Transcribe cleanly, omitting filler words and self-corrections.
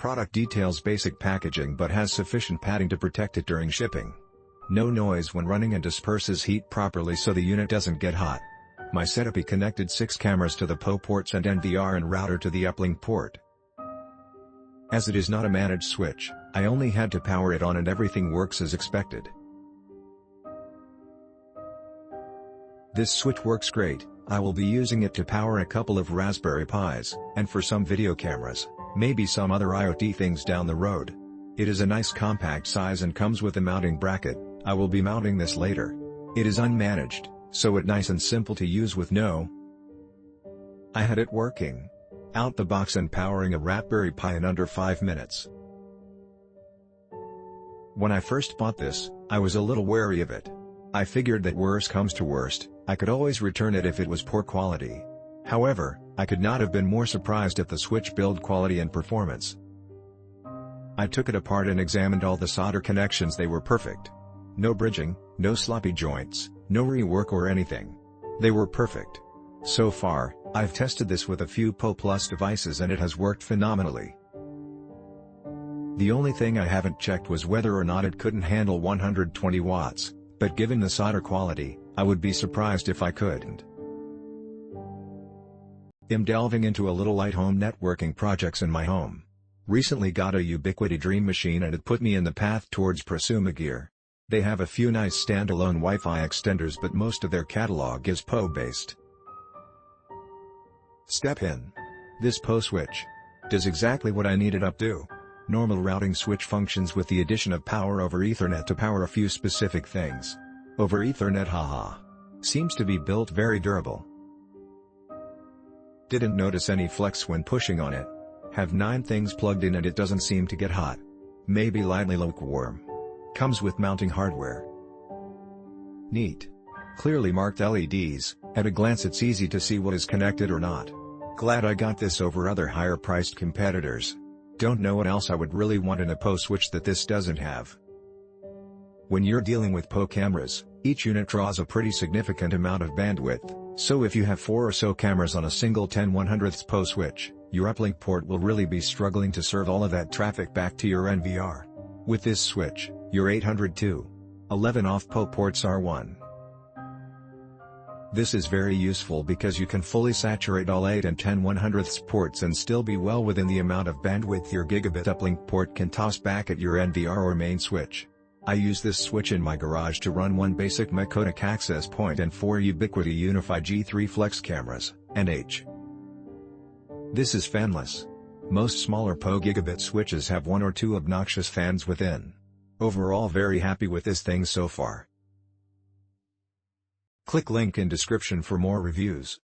product details basic packaging but has sufficient padding to protect it during shipping. No noise when running and disperses heat properly so the unit doesn't get hot. My setup connected 6 cameras to the PoE ports and NVR and router to the uplink port. As it is not a managed switch, I only had to power it on and everything works as expected. This switch works great. I will be using it to power a couple of Raspberry Pis, and for some video cameras, maybe some other IoT things down the road. It is a nice compact size and comes with a mounting bracket. I will be mounting this later. It is unmanaged, so it's nice and simple to use with no. I had it working out the box and powering a Raspberry Pi in under 5 minutes. When I first bought this, I was a little wary of it. I figured that worst comes to worst, I could always return it if it was poor quality. However, I could not have been more surprised at the switch build quality and performance. I took it apart and examined all the solder connections. They were perfect. No bridging, no sloppy joints, no rework or anything. They were perfect. So far, I've tested this with a few PoE Plus devices and it has worked phenomenally. The only thing I haven't checked was whether or not it couldn't handle 120 watts, but given the solder quality, I would be surprised if I couldn't. I'm delving into a little light home networking projects in my home. Recently got a Ubiquiti Dream Machine and it put me in the path towards prosumer gear. They have a few nice standalone Wi-Fi extenders but most of their catalog is PoE based. Step in. This PoE switch does exactly what I needed up to. Normal routing switch functions with the addition of power over Ethernet to power a few specific things. Over Ethernet haha. Seems to be built very durable. Didn't notice any flex when pushing on it. Have 9 things plugged in and it doesn't seem to get hot. Maybe lightly lukewarm. Comes with mounting hardware. Neat. Clearly marked LEDs, at a glance it's easy to see what is connected or not. Glad I got this over other higher priced competitors. Don't know what else I would really want in a PoE switch that this doesn't have. When you're dealing with PoE cameras, each unit draws a pretty significant amount of bandwidth, so if you have 4 or so cameras on a single 10/100ths PoE switch, your uplink port will really be struggling to serve all of that traffic back to your NVR. With this switch, your 802.11 off PoE ports are 1. This is very useful because you can fully saturate all 8 and 10/100ths ports and still be well within the amount of bandwidth your Gigabit Uplink port can toss back at your NVR or main switch. I use this switch in my garage to run 1 basic Macodec access point and 4 Ubiquiti Unify G3 Flex cameras, NH. This is fanless. Most smaller PoE Gigabit switches have 1 or 2 obnoxious fans within. Overall very happy with this thing so far. Click link in description for more reviews.